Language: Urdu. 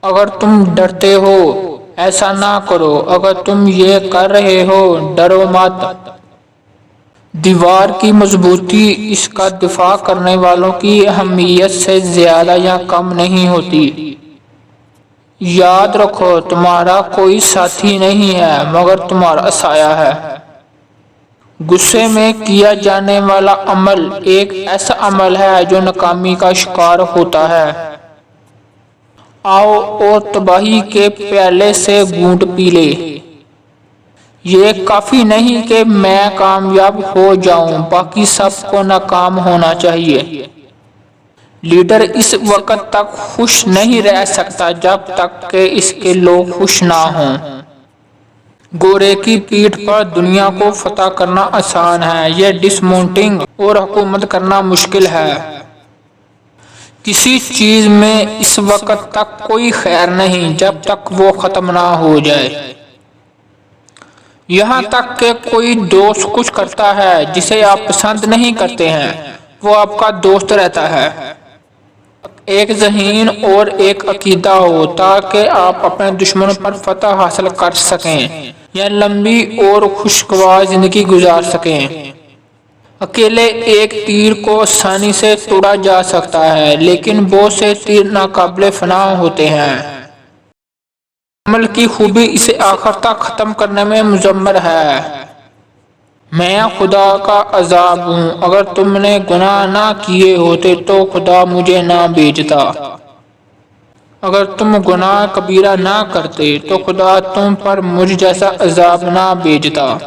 اگر تم ڈرتے ہو ایسا نہ کرو، اگر تم یہ کر رہے ہو ڈرو مت۔ دیوار کی مضبوطی اس کا دفاع کرنے والوں کی اہمیت سے زیادہ یا کم نہیں ہوتی۔ یاد رکھو تمہارا کوئی ساتھی نہیں ہے مگر تمہارا سایہ ہے۔ غصے میں کیا جانے والا عمل ایک ایسا عمل ہے جو ناکامی کا شکار ہوتا ہے۔ آؤ اور تباہی کے پیالے سے گھونٹ پی لیں۔ یہ کافی نہیں کہ میں کامیاب ہو جاؤں، باقی سب کو ناکام ہونا چاہیے۔ لیڈر اس وقت تک خوش نہیں رہ سکتا جب تک کہ اس کے لوگ خوش نہ ہوں۔ گورے کی پیٹھ پر دنیا کو فتح کرنا آسان ہے، یہ ڈس ماؤنٹنگ اور حکومت کرنا مشکل ہے۔ کسی چیز میں اس وقت تک کوئی خیر نہیں جب تک وہ ختم نہ ہو جائے۔ یہاں تک کہ کوئی دوست کچھ کرتا ہے جسے آپ پسند نہیں کرتے ہیں، وہ آپ کا دوست رہتا ہے۔ ایک ذہن اور ایک عقیدہ ہو تاکہ آپ اپنے دشمنوں پر فتح حاصل کر سکیں یا لمبی اور خوشگوار زندگی گزار سکیں۔ اکیلے ایک تیر کو آسانی سے توڑا جا سکتا ہے لیکن بہت سے تیر ناقابل فنا ہوتے ہیں۔ عمل کی خوبی اسے آخر تک ختم کرنے میں مضمر ہے۔ میں خدا کا عذاب ہوں، اگر تم نے گناہ نہ کیے ہوتے تو خدا مجھے نہ بھیجتا۔ اگر تم گناہ کبیرہ نہ کرتے تو خدا تم پر مجھ جیسا عذاب نہ بھیجتا۔